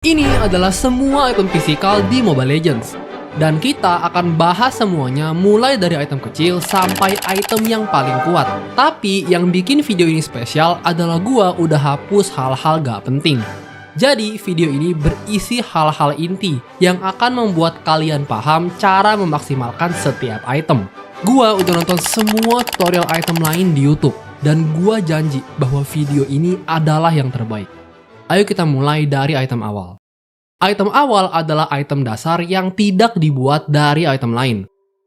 Ini adalah semua item fisikal di Mobile Legends. Dan kita akan bahas semuanya mulai dari item kecil sampai item yang paling kuat. Tapi yang bikin video ini spesial adalah gua udah hapus hal-hal gak penting. Jadi video ini berisi hal-hal inti yang akan membuat kalian paham cara memaksimalkan setiap item. Gua udah nonton semua tutorial item lain di YouTube. Dan gua janji bahwa video ini adalah yang terbaik. Ayo kita mulai dari item awal. Item awal adalah item dasar yang tidak dibuat dari item lain.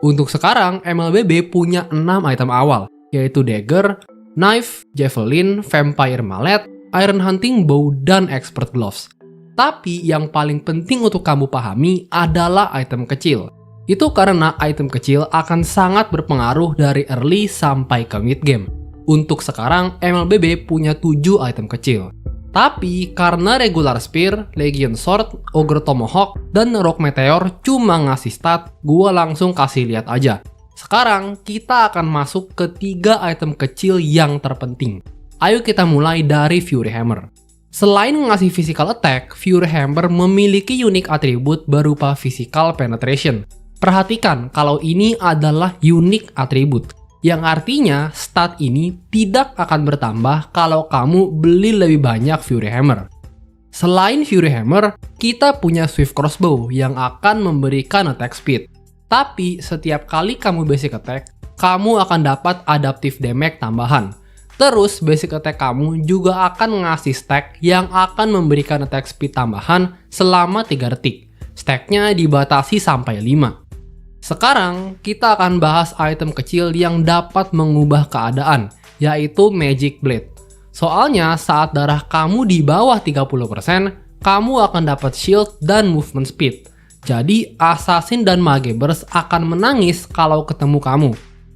Untuk sekarang, MLBB punya 6 item awal, yaitu Dagger, Knife, Javelin, Vampire Mallet, Iron Hunting Bow, dan Expert Gloves. Tapi yang paling penting untuk kamu pahami adalah item kecil. Itu karena item kecil akan sangat berpengaruh dari early sampai ke mid game. Untuk sekarang, MLBB punya 7 item kecil. Tapi karena Regular Spear, Legion Sword, Ogre Tomahawk, dan Rock Meteor cuma ngasih stat, gua langsung kasih lihat aja. Sekarang kita akan masuk ke 3 item kecil yang terpenting. Ayo kita mulai dari Fury Hammer. Selain ngasih physical attack, Fury Hammer memiliki unik atribut berupa physical penetration. Perhatikan kalau ini adalah unik atribut. Yang artinya stat ini tidak akan bertambah kalau kamu beli lebih banyak Fury Hammer. Selain Fury Hammer, kita punya Swift Crossbow yang akan memberikan attack speed. Tapi setiap kali kamu basic attack, kamu akan dapat adaptive damage tambahan. Terus basic attack kamu juga akan ngasih stack yang akan memberikan attack speed tambahan selama 3 detik. Stacknya dibatasi sampai 5. Sekarang, kita akan bahas item kecil yang dapat mengubah keadaan, yaitu Magic Blade. Soalnya, saat darah kamu di bawah 30%, kamu akan dapat shield dan movement speed. Jadi, Assassin dan Magebers akan menangis kalau ketemu kamu.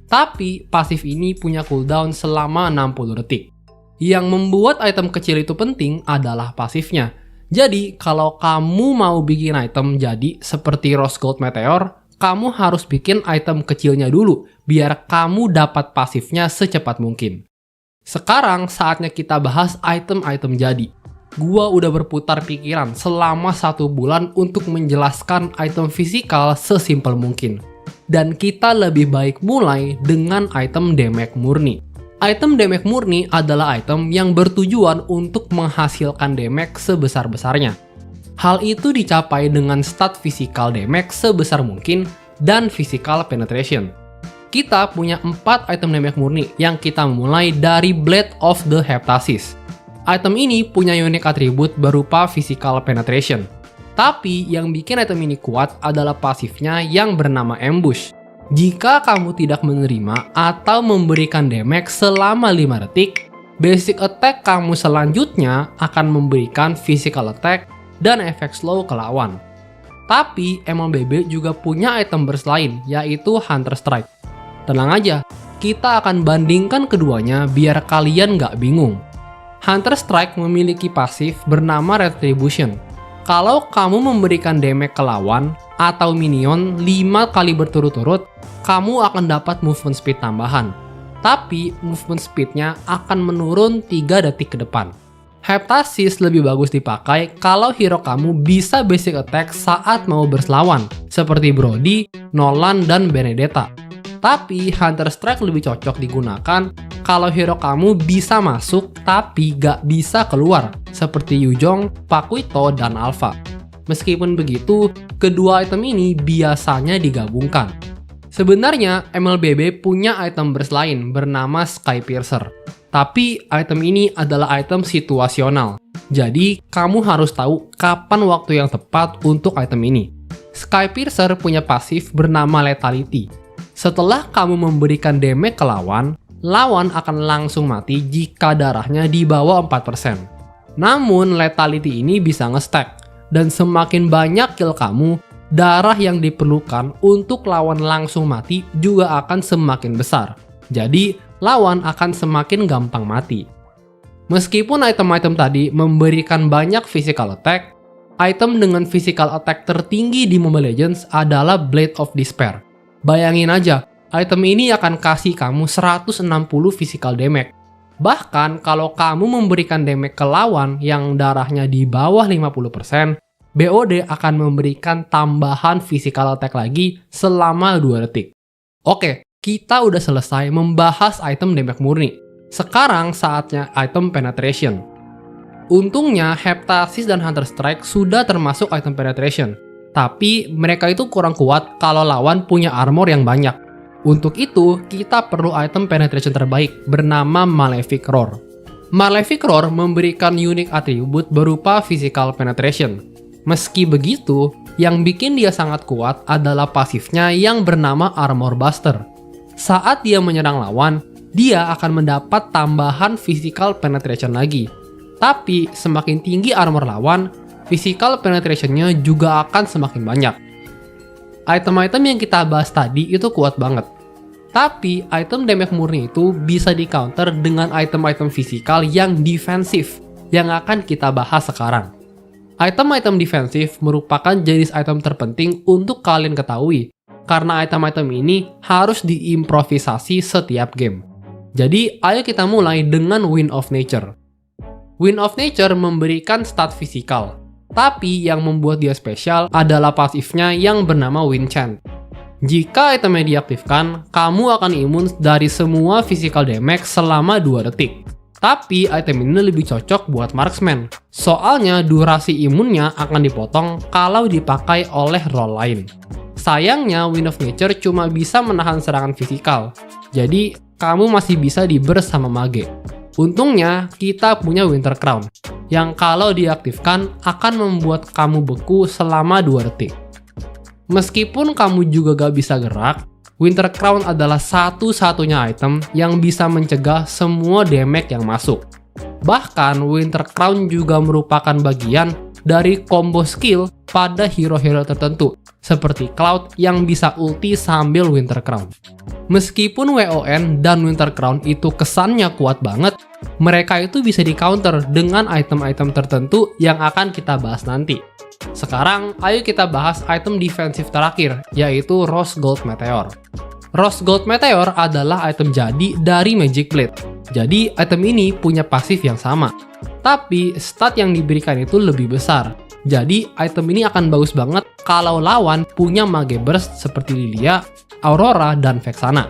Tapi, pasif ini punya cooldown selama 60 detik. Yang membuat item kecil itu penting adalah pasifnya. Jadi, kalau kamu mau bikin item jadi seperti Rose Gold Meteor, kamu harus bikin item kecilnya dulu, biar kamu dapat pasifnya secepat mungkin. Sekarang saatnya kita bahas item-item jadi. Gua udah berputar pikiran selama 1 bulan untuk menjelaskan item fisikal sesimpel mungkin. Dan kita lebih baik mulai dengan item damage murni. Item damage murni adalah item yang bertujuan untuk menghasilkan damage sebesar-besarnya. Hal itu dicapai dengan stat physical damage sebesar mungkin dan physical penetration. Kita punya 4 item damage murni yang kita mulai dari Blade of the Heptasis. Item ini punya unik atribut berupa physical penetration. Tapi yang bikin item ini kuat adalah pasifnya yang bernama Ambush. Jika kamu tidak menerima atau memberikan damage selama 5 detik, basic attack kamu selanjutnya akan memberikan physical attack dan efek slow ke lawan. Tapi MLBB juga punya item burst lain, yaitu Hunter Strike. Tenang aja, kita akan bandingkan keduanya biar kalian nggak bingung. Hunter Strike memiliki pasif bernama Retribution. Kalau kamu memberikan damage ke lawan atau minion 5 kali berturut-turut, kamu akan dapat movement speed tambahan. Tapi movement speednya akan menurun 3 detik ke depan. Heptasis lebih bagus dipakai kalau hero kamu bisa basic attack saat mau berlawan, seperti Brody, Nolan, dan Benedetta. Tapi Hunter Strike lebih cocok digunakan kalau hero kamu bisa masuk tapi gak bisa keluar, seperti Yuzhong, Pakuito, dan Alpha. Meskipun begitu, kedua item ini biasanya digabungkan. Sebenarnya MLBB punya item burst lain bernama Skypiercer. Tapi item ini adalah item situasional. Jadi kamu harus tahu kapan waktu yang tepat untuk item ini. Skypiercer punya pasif bernama Lethality. Setelah kamu memberikan damage ke lawan, lawan akan langsung mati jika darahnya di bawah 4%. Namun Lethality ini bisa nge-stack. Dan semakin banyak kill kamu, darah yang diperlukan untuk lawan langsung mati juga akan semakin besar. Jadi, lawan akan semakin gampang mati. Meskipun item-item tadi memberikan banyak physical attack, item dengan physical attack tertinggi di Mobile Legends adalah Blade of Despair. Bayangin aja, item ini akan kasih kamu 160 physical damage. Bahkan kalau kamu memberikan damage ke lawan yang darahnya di bawah 50%, BOD akan memberikan tambahan physical attack lagi selama 2 detik. Oke, kita udah selesai membahas item damage murni. Sekarang saatnya item penetration. Untungnya Heptasis dan Hunter Strike sudah termasuk item penetration, tapi mereka itu kurang kuat kalau lawan punya armor yang banyak. Untuk itu, kita perlu item penetration terbaik bernama Malefic Roar. Malefic Roar memberikan unik atribut berupa physical penetration. Meski begitu, yang bikin dia sangat kuat adalah pasifnya yang bernama Armor Buster. Saat dia menyerang lawan, dia akan mendapat tambahan physical penetration lagi. Tapi semakin tinggi armor lawan, physical penetration-nya juga akan semakin banyak. Item-item yang kita bahas tadi itu kuat banget. Tapi item damage murni itu bisa di-counter dengan item-item physical yang defensif yang akan kita bahas sekarang. Item-item defensif merupakan jenis item terpenting untuk kalian ketahui, karena item-item ini harus diimprovisasi setiap game. Jadi, ayo kita mulai dengan Wind of Nature. Wind of Nature memberikan stat fisikal, tapi yang membuat dia spesial adalah pasifnya yang bernama Wind Chant. Jika itemnya diaktifkan, kamu akan imun dari semua physical damage selama 2 detik. Tapi item ini lebih cocok buat marksman, soalnya durasi imunnya akan dipotong kalau dipakai oleh role lain. Sayangnya Wind of Nature cuma bisa menahan serangan fisikal, jadi kamu masih bisa di-burst sama mage. Untungnya kita punya Winter Crown, yang kalau diaktifkan akan membuat kamu beku selama 2 detik. Meskipun kamu juga gak bisa gerak, Winter Crown adalah satu-satunya item yang bisa mencegah semua damage yang masuk. Bahkan Winter Crown juga merupakan bagian dari combo skill pada hero-hero tertentu, seperti Cloud yang bisa ulti sambil Winter Crown. Meskipun WON dan Winter Crown itu kesannya kuat banget, mereka itu bisa di-counter dengan item-item tertentu yang akan kita bahas nanti. Sekarang, ayo kita bahas item defensif terakhir, yaitu Rose Gold Meteor. Rose Gold Meteor adalah item jadi dari Magic Blade. Jadi, item ini punya pasif yang sama. Tapi, stat yang diberikan itu lebih besar. Jadi, item ini akan bagus banget kalau lawan punya Mage Burst seperti Lilia, Aurora, dan Vexana.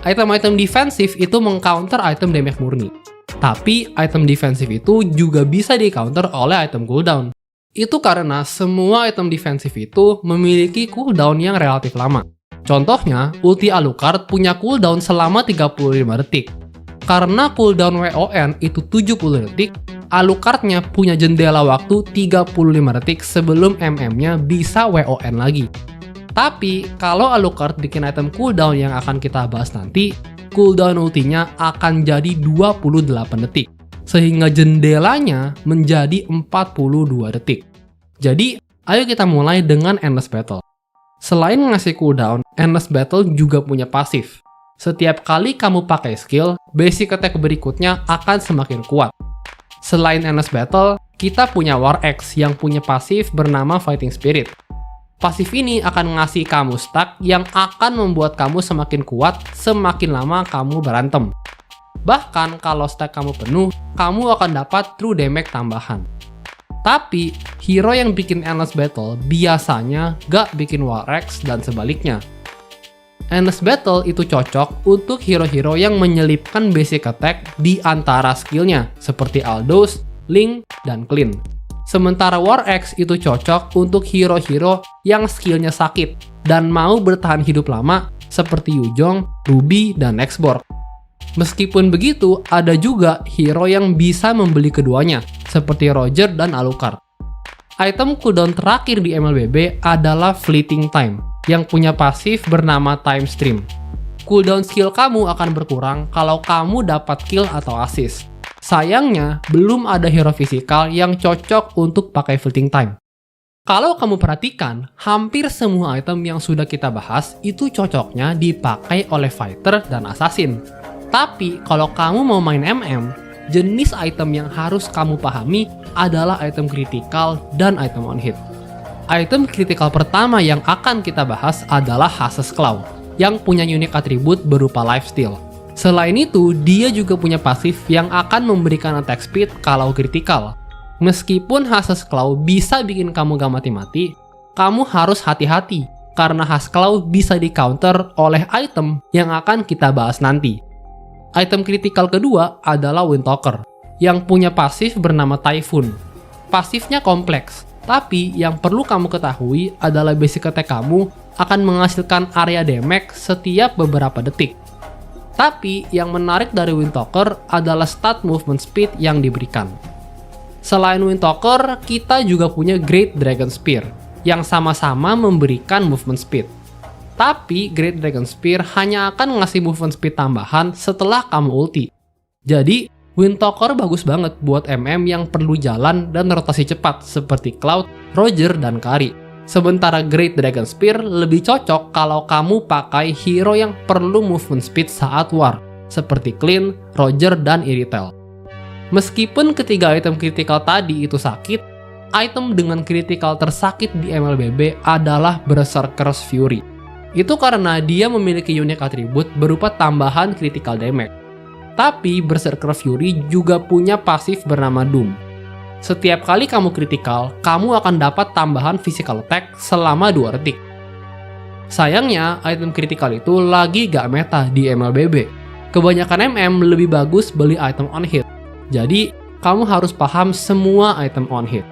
Item-item defensif itu meng-counter item damage murni. Tapi, item defensif itu juga bisa di-counter oleh item cooldown. Itu karena semua item defensif itu memiliki cooldown yang relatif lama. Contohnya, ulti Alucard punya cooldown selama 35 detik. Karena cooldown WON itu 70 detik, Alucard-nya punya jendela waktu 35 detik sebelum MM-nya bisa WON lagi. Tapi, kalau Alucard bikin item cooldown yang akan kita bahas nanti, cooldown ultinya akan jadi 28 detik. Sehingga jendelanya menjadi 42 detik. Jadi, ayo kita mulai dengan Endless Battle. Selain ngasih cooldown, Endless Battle juga punya pasif. Setiap kali kamu pakai skill, basic attack berikutnya akan semakin kuat. Selain Endless Battle, kita punya War Axe yang punya pasif bernama Fighting Spirit. Pasif ini akan ngasih kamu stack yang akan membuat kamu semakin kuat semakin lama kamu berantem. Bahkan kalau stack kamu penuh, kamu akan dapat true damage tambahan. Tapi, hero yang bikin Endless Battle biasanya gak bikin War Axe dan sebaliknya. Endless Battle itu cocok untuk hero-hero yang menyelipkan basic attack di antara skillnya, seperti Aldous, Link, dan Clean. Sementara War Axe itu cocok untuk hero-hero yang skillnya sakit dan mau bertahan hidup lama, seperti Yuzhong, Ruby, dan Exborg. Meskipun begitu, ada juga hero yang bisa membeli keduanya, seperti Roger dan Alucard. Item cooldown terakhir di MLBB adalah Fleeting Time, yang punya pasif bernama Time Stream. Cooldown skill kamu akan berkurang kalau kamu dapat kill atau assist. Sayangnya, belum ada hero fisikal yang cocok untuk pakai Fleeting Time. Kalau kamu perhatikan, hampir semua item yang sudah kita bahas itu cocoknya dipakai oleh fighter dan assassin. Tapi, kalau kamu mau main MM, jenis item yang harus kamu pahami adalah item kritikal dan item on hit. Item kritikal pertama yang akan kita bahas adalah Hases Claw, yang punya unik atribut berupa lifesteal. Selain itu, dia juga punya pasif yang akan memberikan attack speed kalau kritikal. Meskipun Hassasklaw bisa bikin kamu gak mati-mati, kamu harus hati-hati karena Hassasklaw bisa di-counter oleh item yang akan kita bahas nanti. Item kritikal kedua adalah Windtalker, yang punya pasif bernama Typhoon. Pasifnya kompleks, tapi yang perlu kamu ketahui adalah basic attack kamu akan menghasilkan area damage setiap beberapa detik. Tapi yang menarik dari Windtalker adalah stat movement speed yang diberikan. Selain Windtalker, kita juga punya Great Dragon Spear, yang sama-sama memberikan movement speed. Tapi Great Dragon Spear hanya akan ngasih movement speed tambahan setelah kamu ulti. Jadi, Windtalker bagus banget buat MM yang perlu jalan dan rotasi cepat seperti Cloud, Roger, dan Kari. Sementara Great Dragon Spear lebih cocok kalau kamu pakai hero yang perlu movement speed saat war, seperti Clint, Roger, dan Irithel. Meskipun ketiga item kritikal tadi itu sakit, item dengan kritikal tersakit di MLBB adalah Berserker's Fury. Itu karena dia memiliki unique atribut berupa tambahan critical damage. Tapi Berserker's Fury juga punya pasif bernama Doom. Setiap kali kamu kritikal, kamu akan dapat tambahan physical attack selama 2 detik. Sayangnya, item kritikal itu lagi gak meta di MLBB. Kebanyakan MM lebih bagus beli item on hit. Jadi, kamu harus paham semua item on hit.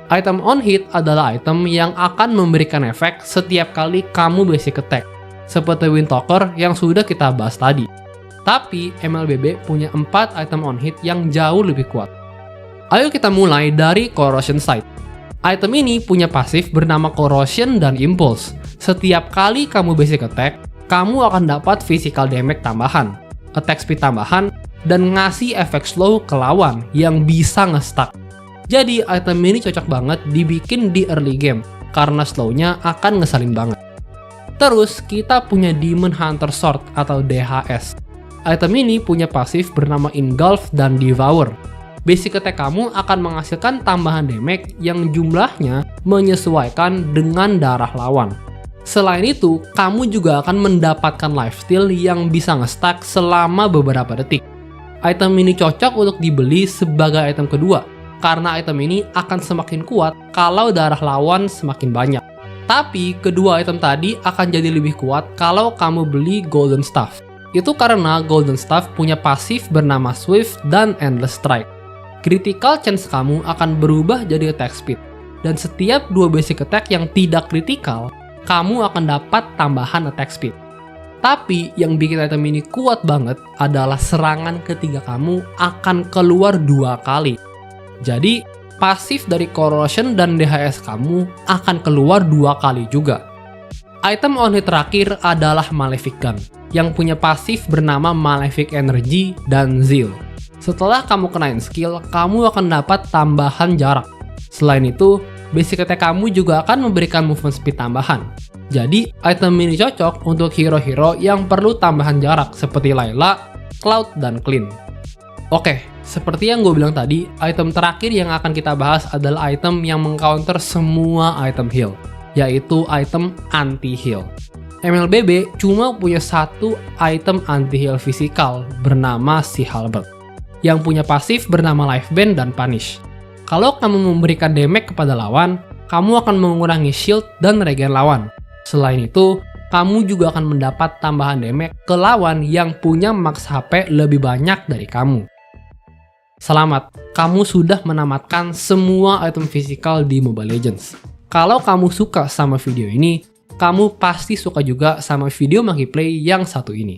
Item on hit adalah item yang akan memberikan efek setiap kali kamu basic attack, seperti Windtalker yang sudah kita bahas tadi. Tapi, MLBB punya 4 item on hit yang jauh lebih kuat. Ayo kita mulai dari Corrosion Sight. Item ini punya pasif bernama Corrosion dan Impulse. Setiap kali kamu basic attack, kamu akan dapat physical damage tambahan, attack speed tambahan, dan ngasih efek slow ke lawan yang bisa nge-stuck. Jadi item ini cocok banget dibikin di early game, karena slownya akan ngeselin banget. Terus kita punya Demon Hunter Sword atau DHS. Item ini punya pasif bernama Engulf dan Devour. Basic attack kamu akan menghasilkan tambahan damage yang jumlahnya menyesuaikan dengan darah lawan. Selain itu, kamu juga akan mendapatkan lifesteal yang bisa nge-stack selama beberapa detik. Item ini cocok untuk dibeli sebagai item kedua, karena item ini akan semakin kuat kalau darah lawan semakin banyak. Tapi, kedua item tadi akan jadi lebih kuat kalau kamu beli Golden Staff. Itu karena Golden Staff punya pasif bernama Swift dan Endless Strike. Critical chance kamu akan berubah jadi attack speed, dan setiap 2 basic attack yang tidak critical, kamu akan dapat tambahan attack speed. Tapi yang bikin item ini kuat banget adalah serangan ketiga kamu akan keluar 2 kali. Jadi pasif dari Corrosion dan DHS kamu akan keluar 2 kali juga. Item on hit terakhir adalah Malefic Gun, yang punya pasif bernama Malefic Energy dan Zeal. Setelah kamu kenain skill, kamu akan dapat tambahan jarak. Selain itu, basic attack kamu juga akan memberikan movement speed tambahan. Jadi, item ini cocok untuk hero-hero yang perlu tambahan jarak seperti Layla, Cloud, dan Clint. Oke, seperti yang gue bilang tadi, item terakhir yang akan kita bahas adalah item yang mengcounter semua item heal, yaitu item anti-heal. MLBB cuma punya 1 item anti-heal fisikal bernama si Halberd, yang punya pasif bernama Life Band dan Punish. Kalau kamu memberikan damage kepada lawan, kamu akan mengurangi shield dan regen lawan. Selain itu, kamu juga akan mendapat tambahan damage ke lawan yang punya max HP lebih banyak dari kamu. Selamat, kamu sudah menamatkan semua item fisikal di Mobile Legends. Kalau kamu suka sama video ini, kamu pasti suka juga sama video Monkey Play yang satu ini.